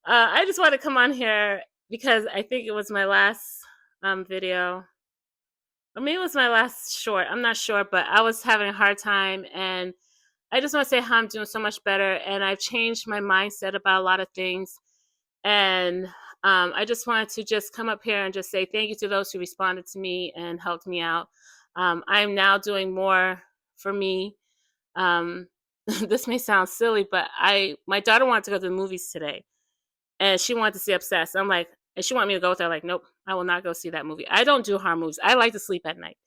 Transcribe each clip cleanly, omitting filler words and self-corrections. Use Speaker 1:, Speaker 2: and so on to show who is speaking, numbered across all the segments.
Speaker 1: I just wanted to come on here because I think it was my last video, or maybe it was my last short. I'm not sure, but I was having a hard time, and I just want to say how I'm doing so much better, and I've changed my mindset about a lot of things, and I just wanted to just come up here and just say thank you to those who responded to me and helped me out. I'm now doing more for me. Um, this may sound silly, but my daughter wanted to go to the movies today, and she wanted to see Obsessed. I'm like, and she wanted me to go with her. Like, nope, I will not go see that movie. I don't do horror movies. I like to sleep at night.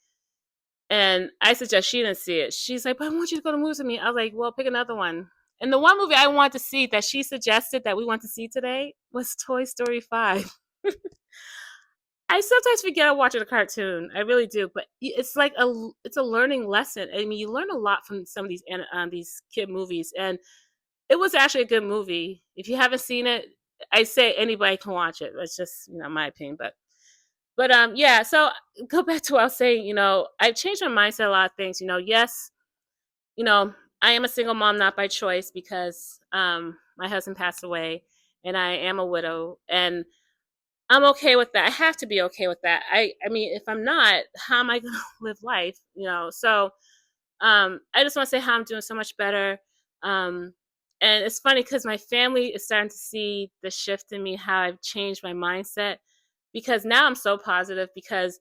Speaker 1: And I suggest she didn't see it. She's like, but I want you to go to movies with me. I was like, well, pick another one. And the one movie I want to see that she suggested that we want to see today was Toy Story 5. I sometimes forget I'm watching a cartoon. I really do, but it's like it's a learning lesson. I mean, you learn a lot from some of these kid movies, and it was actually a good movie. If you haven't seen it, I say anybody can watch it. That's just my opinion, but yeah. So go back to what I was saying. I've changed my mindset a lot of things. Yes, you know I am a single mom, not by choice, because my husband passed away, and I am a widow, and I'm okay with that. I have to be okay with that. I mean, if I'm not, how am I going to live life? So I just want to say how I'm doing so much better. Um, and it's funny because my family is starting to see the shift in me, how I've changed my mindset. Because now I'm so positive because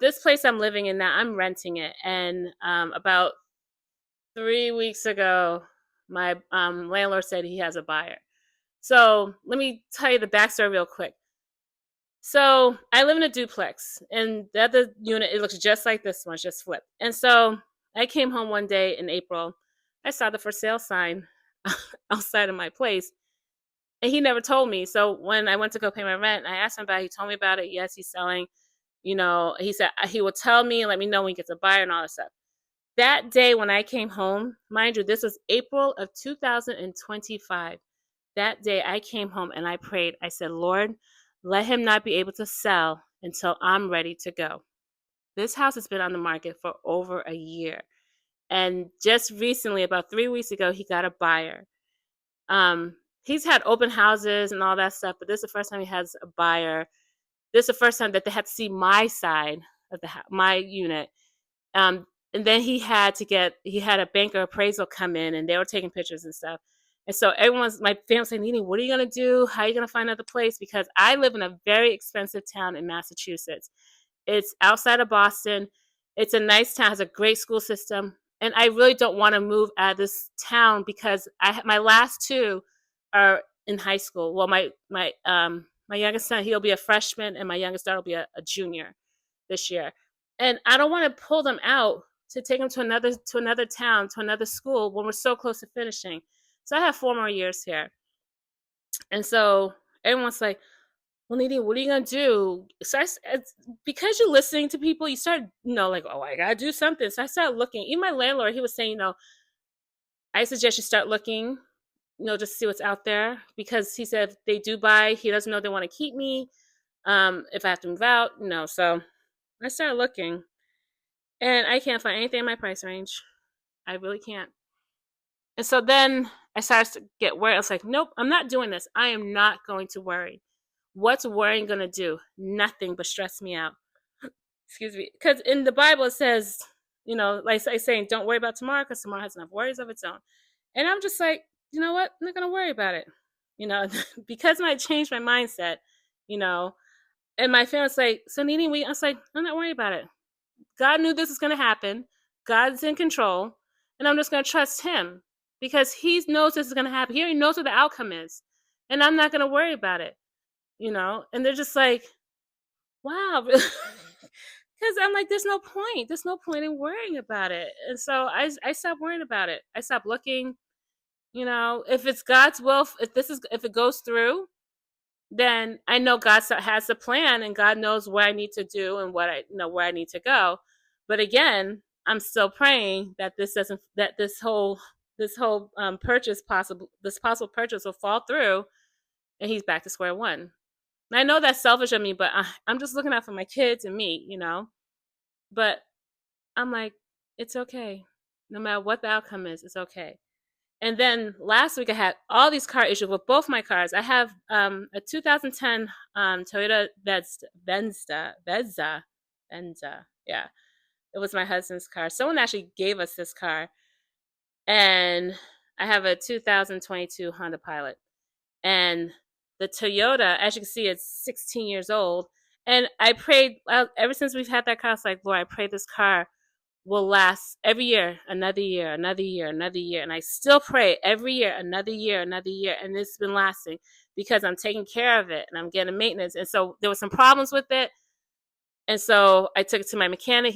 Speaker 1: this place I'm living in now, I'm renting it. And about 3 weeks ago, my landlord said he has a buyer. So let me tell you the backstory real quick. So I live in a duplex, and the other unit, it looks just like this one, it's just flipped. And so I came home one day in April. I saw the for sale sign outside of my place, and he never told me. So when I went to go pay my rent, I asked him about it. He told me about it. Yes, he's selling. He said he will tell me and let me know when he gets a buyer and all that stuff. That day when I came home, mind you, this was April of 2025. That day I came home and I prayed. I said, Lord, let him not be able to sell until I'm ready to go. This house has been on the market for over a year. And just recently, about 3 weeks ago, he got a buyer. He's had open houses and all that stuff, but this is the first time he has a buyer. This is the first time that they had to see my side of my unit. And then he had a banker appraisal come in, and they were taking pictures and stuff. And so my family's saying, Nene, what are you going to do? How are you going to find another place? Because I live in a very expensive town in Massachusetts. It's outside of Boston. It's a nice town, has a great school system. And I really don't want to move out of this town because my last two are in high school. Well, my youngest son, he'll be a freshman, and my youngest daughter will be a junior this year. And I don't want to pull them out to take them to another town, to another school when we're so close to finishing. So I have 4 more years here. And so everyone's like, well, Nadine, what are you gonna do? So because you're listening to people, you start, like, oh, I gotta do something. So I started looking. Even my landlord, he was saying, I suggest you start looking, just to see what's out there, because he said if they do buy, he doesn't know if they want to keep me. If I have to move out, So I started looking, and I can't find anything in my price range. I really can't. And so then I started to get worried. I was like, nope, I'm not doing this. I am not going to worry. What's worrying going to do? Nothing but stress me out. Excuse me. Because in the Bible it says, like I saying, don't worry about tomorrow because tomorrow has enough worries of its own. And I'm just like, you know what? I'm not going to worry about it. Because I changed my mindset, and my family's like, so Nene, I was like, I'm not worried about it. God knew this was going to happen. God's in control. And I'm just going to trust him because he knows this is going to happen. He already knows what the outcome is. And I'm not going to worry about it, And they're just like, wow. Because I'm like, there's no point. There's no point in worrying about it. And so I stopped worrying about it. I stopped looking. If it's God's will, if it goes through, then I know God has a plan, and God knows what I need to do and where I need to go. But again, I'm still praying that this whole possible purchase will fall through, and he's back to square one. And I know that's selfish of me, but I'm just looking out for my kids and me, But I'm like, it's okay. No matter what the outcome is, it's okay. And then last week I had all these car issues with both my cars. I have a 2010 Toyota Venza. Yeah, it was my husband's car. Someone actually gave us this car, and I have a 2022 Honda Pilot. And the Toyota, as you can see, it's 16 years old. And I prayed ever since we've had that car. It's like, Lord, I pray this car will last every year, another year, another year, another year. And I still pray every year, another year, another year. And it's been lasting because I'm taking care of it and I'm getting maintenance. And so there were some problems with it. And so I took it to my mechanic.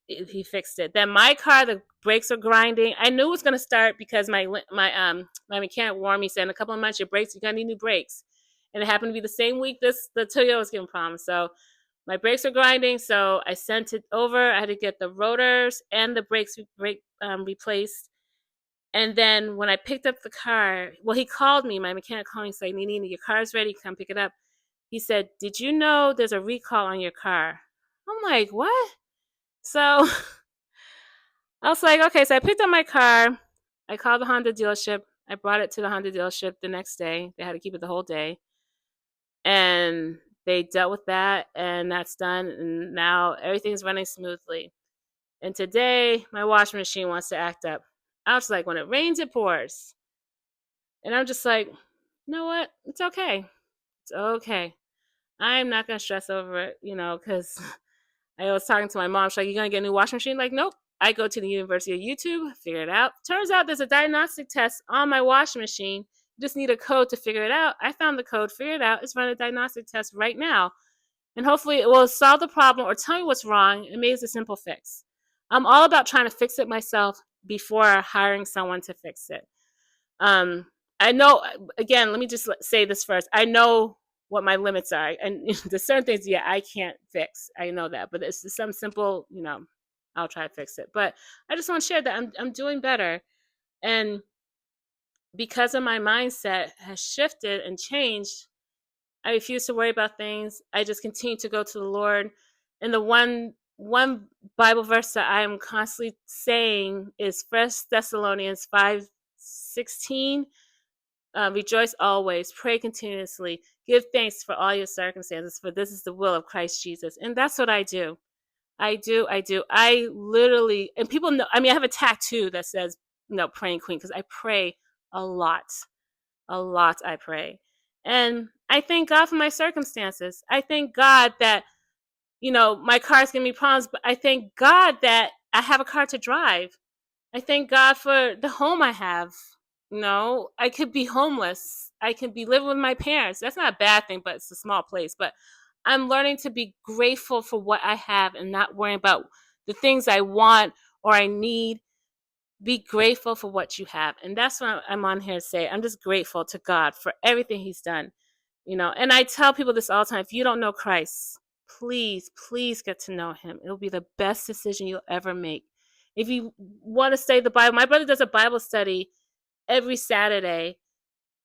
Speaker 1: He fixed it. Then my car, the brakes are grinding. I knew it was going to start because my mechanic warned me, said in a couple of months, you're gonna need new brakes. And it happened to be the same week the Toyota was giving problems. So my brakes are grinding. So I sent it over. I had to get the rotors and the brakes replaced. And then when I picked up the car, well, he called me. My mechanic called me and said, Nini, your car's ready. Come pick it up. He said, did you know there's a recall on your car? I'm like, what? So I was like, okay. So I picked up my car. I called the Honda dealership. I brought it to the Honda dealership the next day. They had to keep it the whole day. And they dealt with that, and that's done. And now everything's running smoothly. And today, my washing machine wants to act up. I was like, when it rains, it pours. And I'm just like, you know what? It's okay. It's okay. I'm not going to stress over it, because I was talking to my mom. She's like, you going to get a new washing machine? Like, nope. I go to the University of YouTube, figure it out. Turns out there's a diagnostic test on my washing machine. You just need a code to figure it out. I found the code, figured it out. It's running a diagnostic test right now. And hopefully it will solve the problem or tell me what's wrong and maybe it's a simple fix. I'm all about trying to fix it myself before hiring someone to fix it. Um, I know, again, let me just say this first. I know what my limits are. And there's certain things, I can't fix. I know that. But it's some simple, I'll try to fix it. But I just want to share that I'm doing better. And because of my mindset has shifted and changed, I refuse to worry about things. I just continue to go to the Lord. And the one Bible verse that I am constantly saying is 1 Thessalonians 5:16. Rejoice always, pray continuously, give thanks for all your circumstances, for this is the will of Christ Jesus. And that's what I do. I do. I literally, and people know, I have a tattoo that says, praying queen, because I pray a lot. I pray. And I thank God for my circumstances. I thank God that, my car's giving me problems, but I thank God that I have a car to drive. I thank God for the home I have. I could be homeless. I could be living with my parents. That's not a bad thing, but it's a small place. But I'm learning to be grateful for what I have and not worrying about the things I want or I need. Be grateful for what you have. And that's what I'm on here to say. I'm just grateful to God for everything he's done. And I tell people this all the time. If you don't know Christ, please get to know him. It'll be the best decision you'll ever make. If you want to study the Bible, my brother does a Bible study every Saturday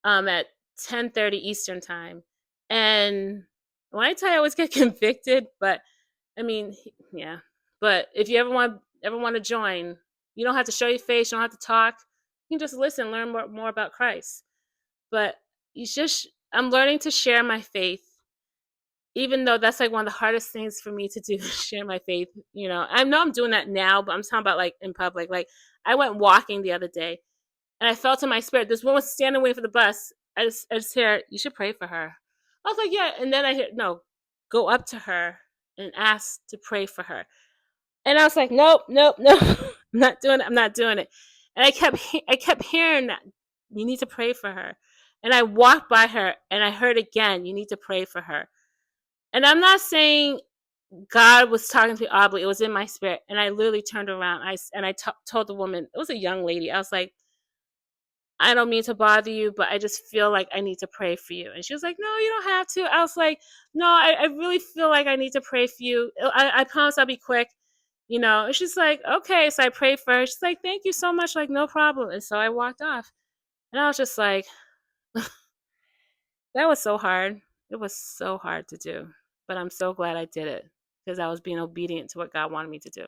Speaker 1: at 10:30 Eastern time. And when I tell you I always get convicted, but yeah. But if you ever want to join, you don't have to show your face, you don't have to talk. You can just listen, learn more about Christ. But I'm learning to share my faith, even though that's like one of the hardest things for me to do, share my faith. I know I'm doing that now, but I'm talking about like in public. Like I went walking the other day and I felt in my spirit, this woman was standing waiting for the bus. I just hear, you should pray for her. I was like, yeah. And then I hear, no, go up to her and ask to pray for her. And I was like, nope. I'm not doing it. And I kept hearing that you need to pray for her. And I walked by her and I heard again, you need to pray for her. And I'm not saying God was talking to me audibly. It was in my spirit. And I literally turned around. I told the woman, it was a young lady. I was like, I don't mean to bother you, but I just feel like I need to pray for you. And she was like, no, you don't have to. I was like, no, I really feel like I need to pray for you. I promise I'll be quick. And she's like, okay. So I prayed for her. She's like, thank you so much. Like, no problem. And so I walked off. And I was just like, that was so hard. It was so hard to do. But I'm so glad I did it because I was being obedient to what God wanted me to do.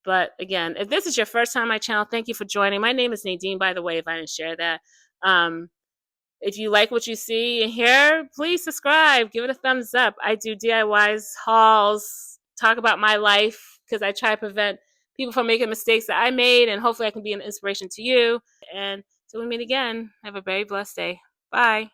Speaker 1: But again, if this is your first time on my channel, thank you for joining. My name is Nadine, by the way, if I didn't share that. If you like what you see and hear, please subscribe. Give it a thumbs up. I do DIYs, hauls, talk about my life because I try to prevent people from making mistakes that I made, and hopefully I can be an inspiration to you. And till we meet again, have a very blessed day. Bye.